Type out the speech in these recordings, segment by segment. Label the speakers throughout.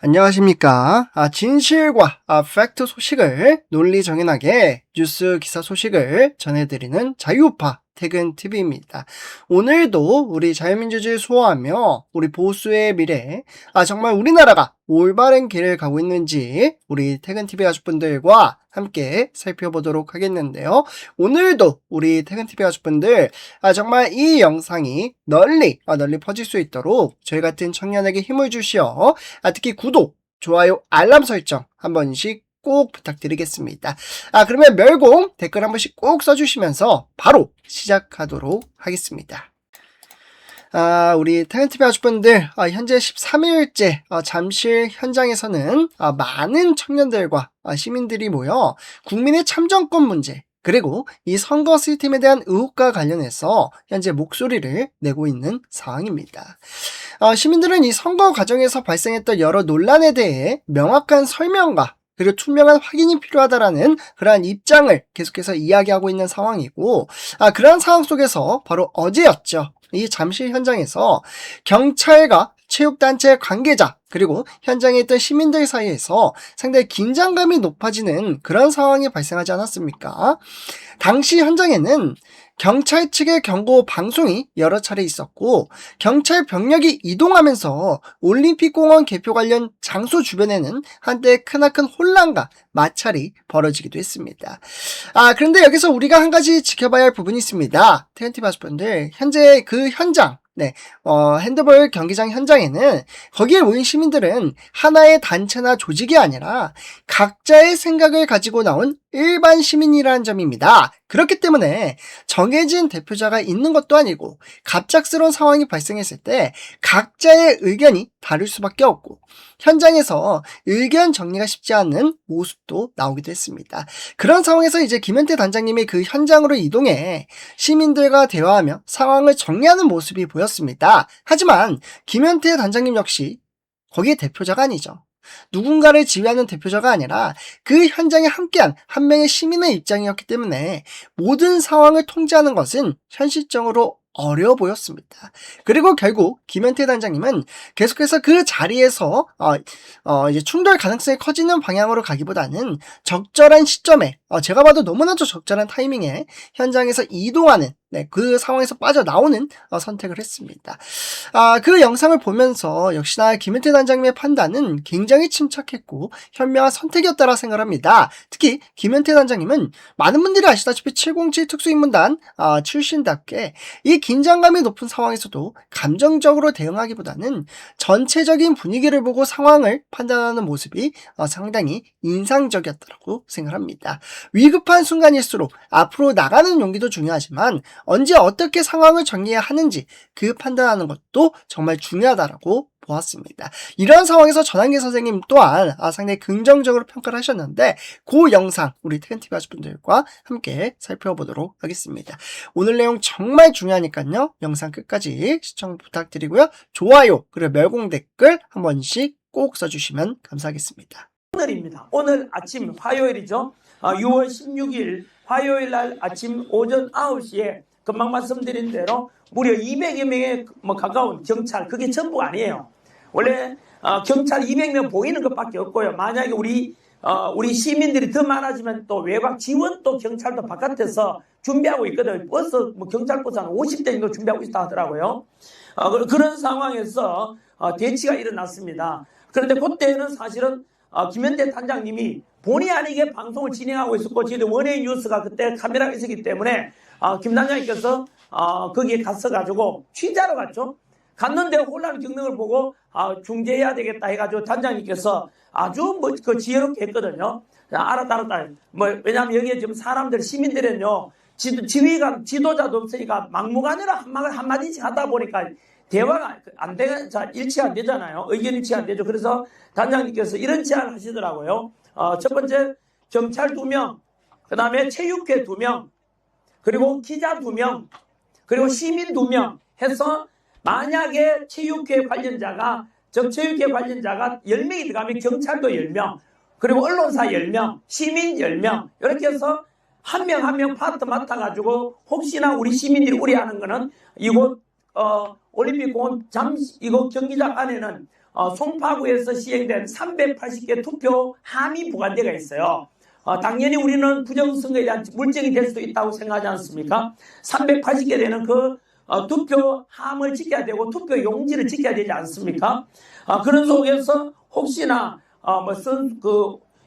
Speaker 1: 안녕하십니까. 진실과 팩트 소식을 논리정연하게 뉴스 기사 소식을 전해드리는 자유우파 퇴근TV입니다. 오늘도 우리 자유민주주의 수호하며 우리 보수의 미래, 정말 우리나라가 올바른 길을 가고 있는지 우리 퇴근TV 가족분들과 함께 살펴보도록 하겠는데요. 오늘도 우리 퇴근TV 가족분들, 정말 이 영상이 널리 퍼질 수 있도록 저희 같은 청년에게 힘을 주시어 특히 구독, 좋아요, 알람 설정 한 번씩 꼭 부탁드리겠습니다. 그러면 멸공 댓글 한 번씩 꼭 써주시면서 바로 시작하도록 하겠습니다. 우리 퇴근TV 가족분들, 현재 13일째 잠실 현장에서는 많은 청년들과 시민들이 모여 국민의 참정권 문제, 그리고 이 선거 시스템에 대한 의혹과 관련해서 현재 목소리를 내고 있는 상황입니다. 시민들은 이 선거 과정에서 발생했던 여러 논란에 대해 명확한 설명과 그리고 투명한 확인이 필요하다라는 그러한 입장을 계속해서 이야기하고 있는 상황이고, 그러한 상황 속에서 바로 어제였죠. 이 잠실 현장에서 경찰과 체육단체 관계자 그리고 현장에 있던 시민들 사이에서 상당히 긴장감이 높아지는 그런 상황이 발생하지 않았습니까? 당시 현장에는 경찰 측의 경고 방송이 여러 차례 있었고, 경찰 병력이 이동하면서 올림픽공원 개표 관련 장소 주변에는 한때 크나큰 혼란과 마찰이 벌어지기도 했습니다. 그런데 여기서 우리가 한 가지 지켜봐야 할 부분이 있습니다. TNT 가족분들, 현재 그 현장, 핸드볼 경기장 현장에는 거기에 모인 시민들은 하나의 단체나 조직이 아니라 각자의 생각을 가지고 나온 일반 시민이라는 점입니다. 그렇기 때문에 정해진 대표자가 있는 것도 아니고 갑작스러운 상황이 발생했을 때 각자의 의견이 다를 수밖에 없고 현장에서 의견 정리가 쉽지 않은 모습도 나오기도 했습니다. 그런 상황에서 이제 김현태 단장님이 그 현장으로 이동해 시민들과 대화하며 상황을 정리하는 모습이 보였습니다. 하지만 김현태 단장님 역시 거기에 대표자가 아니죠. 누군가를 지휘하는 대표자가 아니라 그 현장에 함께한 한 명의 시민의 입장이었기 때문에 모든 상황을 통제하는 것은 현실적으로 어려워 보였습니다. 그리고 결국 김현태 단장님은 계속해서 그 자리에서 이제 충돌 가능성이 커지는 방향으로 가기보다는 적절한 시점에 제가 봐도 너무나도 적절한 타이밍에 현장에서 이동하는 그 상황에서 빠져나오는 선택을 했습니다. 그 영상을 보면서 역시나 김현태 단장님의 판단은 굉장히 침착했고 현명한 선택이었다고 생각합니다. 특히 김현태 단장님은 많은 분들이 아시다시피 707 특수임무단 출신답게 이 긴장감이 높은 상황에서도 감정적으로 대응하기보다는 전체적인 분위기를 보고 상황을 판단하는 모습이 상당히 인상적이었다고 생각합니다. 위급한 순간일수록 앞으로 나가는 용기도 중요하지만 언제 어떻게 상황을 정리해야 하는지 그 판단하는 것도 정말 중요하다고 보았습니다. 이런 상황에서 전한계 선생님 또한 상당히 긍정적으로 평가를 하셨는데 그 영상 우리 퇴근TV 가족분들과 함께 살펴보도록 하겠습니다. 오늘 내용 정말 중요하니까요. 영상 끝까지 시청 부탁드리고요. 좋아요 그리고 멸공 댓글 한 번씩 꼭 써주시면 감사하겠습니다.
Speaker 2: 오늘입니다. 오늘 아침 화요일이죠. 6월 16일 화요일 날 아침 오전 9시에 금방 말씀드린 대로 무려 200여 명에 가까운 경찰, 그게 전부가 아니에요. 원래 경찰 200명 보이는 것밖에 없고요. 만약에 우리 시민들이 더 많아지면 또 외곽 지원 또 경찰도 바깥에서 준비하고 있거든요. 벌써 경찰버스 한 50대 정도 준비하고 있다 하더라고요. 그런 상황에서 대치가 일어났습니다. 그런데 그때는 사실은 김현태 단장님이 본의 아니게 방송을 진행하고 있었고 저희도 원웨이 뉴스가 그때 카메라가 있었기 때문에 김 단장님께서 거기에 갔어가지고 취재하러 갔죠. 갔는데 혼란 겪는 걸 보고 중재해야 되겠다 해가지고 단장님께서 아주 지혜롭게 했거든요. 알았다. 왜냐하면 여기에 지금 사람들 시민들은요 지휘관 지도자도 없으니까 막무가내로 한마디씩 하다 보니까 대화가 일치가 안 되잖아요. 의견 일치가 안 되죠. 그래서 단장님께서 이런 제안을 하시더라고요. 첫 번째 경찰 2명, 그 다음에 체육회 2명, 그리고 기자 2명, 그리고 시민 2명 해서 만약에 체육회 관련자가 10명이 들어가면 경찰도 10명, 그리고 언론사 10명, 시민 10명 이렇게 해서 한 명 파트 맡아가지고 혹시나 우리 시민들이 우려하는 거는 이곳 올림픽공원 이곳 경기장 안에는 송파구에서 시행된 380개 투표 함의 부관대가 있어요. 당연히 우리는 부정선거에 대한 물증이 될 수도 있다고 생각하지 않습니까? 380개 되는 그 투표 함을 지켜야 되고 투표 용지를 지켜야 되지 않습니까? 그런 속에서 혹시나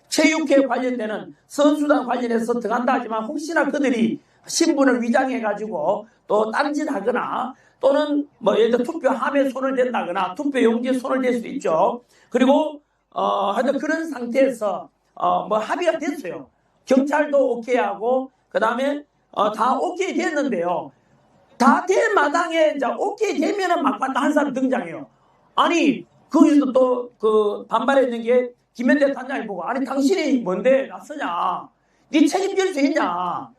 Speaker 2: 체육회 관련되는 선수단 관련해서 들어간다 하지만 혹시나 그들이 신분을 위장해가지고 또 딴짓하거나 또는 예를 들어 투표함에 손을 댄다거나 투표용지에 손을 댈 수도 있죠. 그리고 하여튼 그런 상태에서 합의가 됐어요. 경찰도 오케이 하고 그다음에 다 오케이 됐는데요. 다 된 마당에 이제 오케이 되면은 막판에 한 사람 등장해요. 아니 거기서 또 그 반발했는 게 김현대 단장이 보고 아니 당신이 뭔데 나서냐? 네 책임질 수 있냐?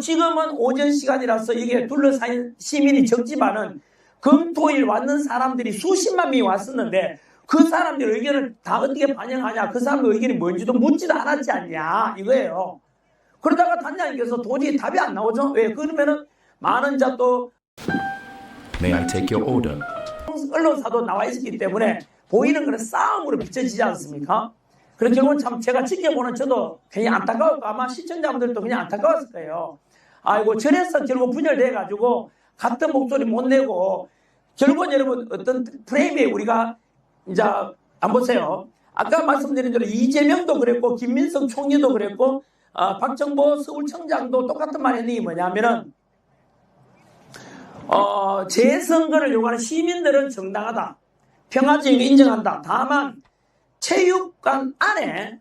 Speaker 2: 지금은 오전 시간이라서 이게 둘러싸인 시민이 적지만은 금토일 왔는 사람들이 수십만 명이 왔었는데 그 사람들 의견을 다 어떻게 반영하냐? 그 사람들 의견이 뭔지도 묻지도 않았지 않냐? 이거예요. 그러다가 단장님께서 도저히 답이 안 나오죠? 왜? 그러면은 많은 자또
Speaker 3: May I take your order?
Speaker 2: 언론사도 나와 있기 때문에 보이는 그런 싸움으로 비춰지지 않습니까? 그래서 결국은 참 제가 지켜보는 저도 그냥 안타까웠고 아마 시청자분들도 그냥 안타까웠을 거예요. 아이고 저래서 결국 분열돼가지고 같은 목소리 못 내고 결국은 여러분 어떤 프레임에 우리가 이제 안 보세요. 아까 말씀드린 대로 이재명도 그랬고 김민석 총리도 그랬고 박정보 서울청장도 똑같은 말 했는 게 뭐냐면은 재선거를 요구하는 시민들은 정당하다. 평화주의를 인정한다. 다만 체육관 안에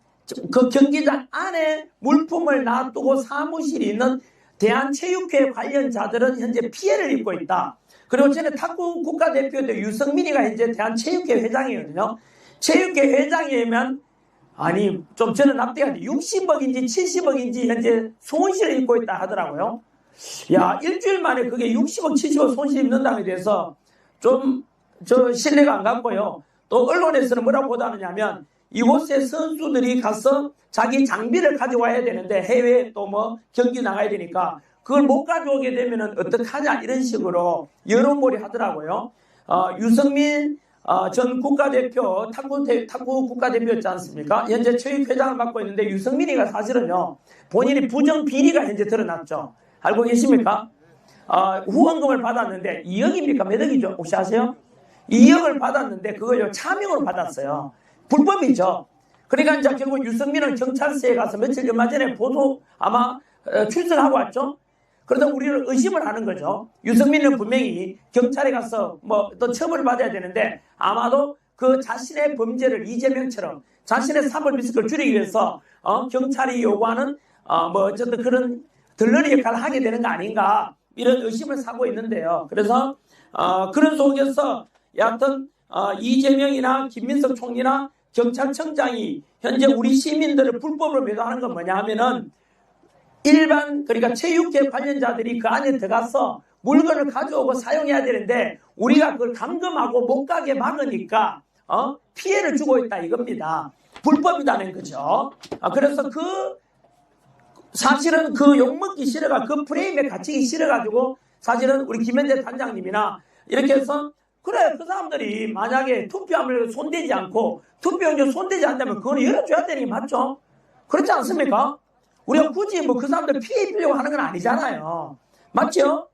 Speaker 2: 그 경기장 안에 물품을 놔두고 사무실이 있는 대한체육회 관련자들은 현재 피해를 입고 있다. 그리고 전에 탁구 국가대표도 유성민이가 현재 대한체육회 회장이거든요. 체육회 회장이면 아니 좀 저는 납득이 안 돼. 60억인지 70억인지 현재 손실을 입고 있다 하더라고요. 야 일주일 만에 그게 60억 70억 손실 입는다는 데 대해서 좀 신뢰가 안 갔고요. 또 언론에서는 뭐라고 보도하느냐면 이곳에 선수들이 가서 자기 장비를 가져와야 되는데 해외에 또 경기 나가야 되니까 그걸 못 가져오게 되면은 어떡하냐 이런 식으로 여론몰이 하더라고요. 유성민 전 국가대표 탁구 국가대표였지 않습니까? 현재 체육회장을 맡고 있는데 유성민이가 사실은요 본인이 부정 비리가 현재 드러났죠. 알고 계십니까? 후원금을 받았는데 2억입니까? 몇 억이죠? 혹시 아세요? 2억을 받았는데 그걸 차명으로 받았어요. 불법이죠. 그러니까 이제 결국 유승민은 경찰서에 가서 며칠 얼마 전에 보도 아마 출석하고 왔죠. 그러다 우리는 의심을 하는 거죠. 유승민은 분명히 경찰에 가서 또 처벌을 받아야 되는데 아마도 그 자신의 범죄를 이재명처럼 자신의 사법 리스크를 줄이기 위해서 경찰이 요구하는 어쨌든 그런 들러리 역할을 하게 되는 거 아닌가 이런 의심을 사고 있는데요. 그래서 그런 속에서 여하튼 이재명이나 김민석 총리나 경찰청장이 현재 우리 시민들을 불법으로 매도하는 건 뭐냐 하면은 일반 그러니까 체육회 관련자들이 그 안에 들어가서 물건을 가져오고 사용해야 되는데 우리가 그걸 감금하고 못 가게 막으니까 피해를 주고 있다 이겁니다. 불법이다는 거죠. 그래서 사실은 그 욕먹기 싫어가 그 프레임에 갇히기 싫어가지고 사실은 우리 김현재 단장님이나 이렇게 해서 그래 그 사람들이 만약에 투표함을 손대지 않고 투표용지 손대지 않다면 그거는 열어줘야 되는 게 맞죠? 그렇지 않습니까? 우리가 굳이 그 사람들 피해 입으려고 하는 건 아니잖아요. 맞죠?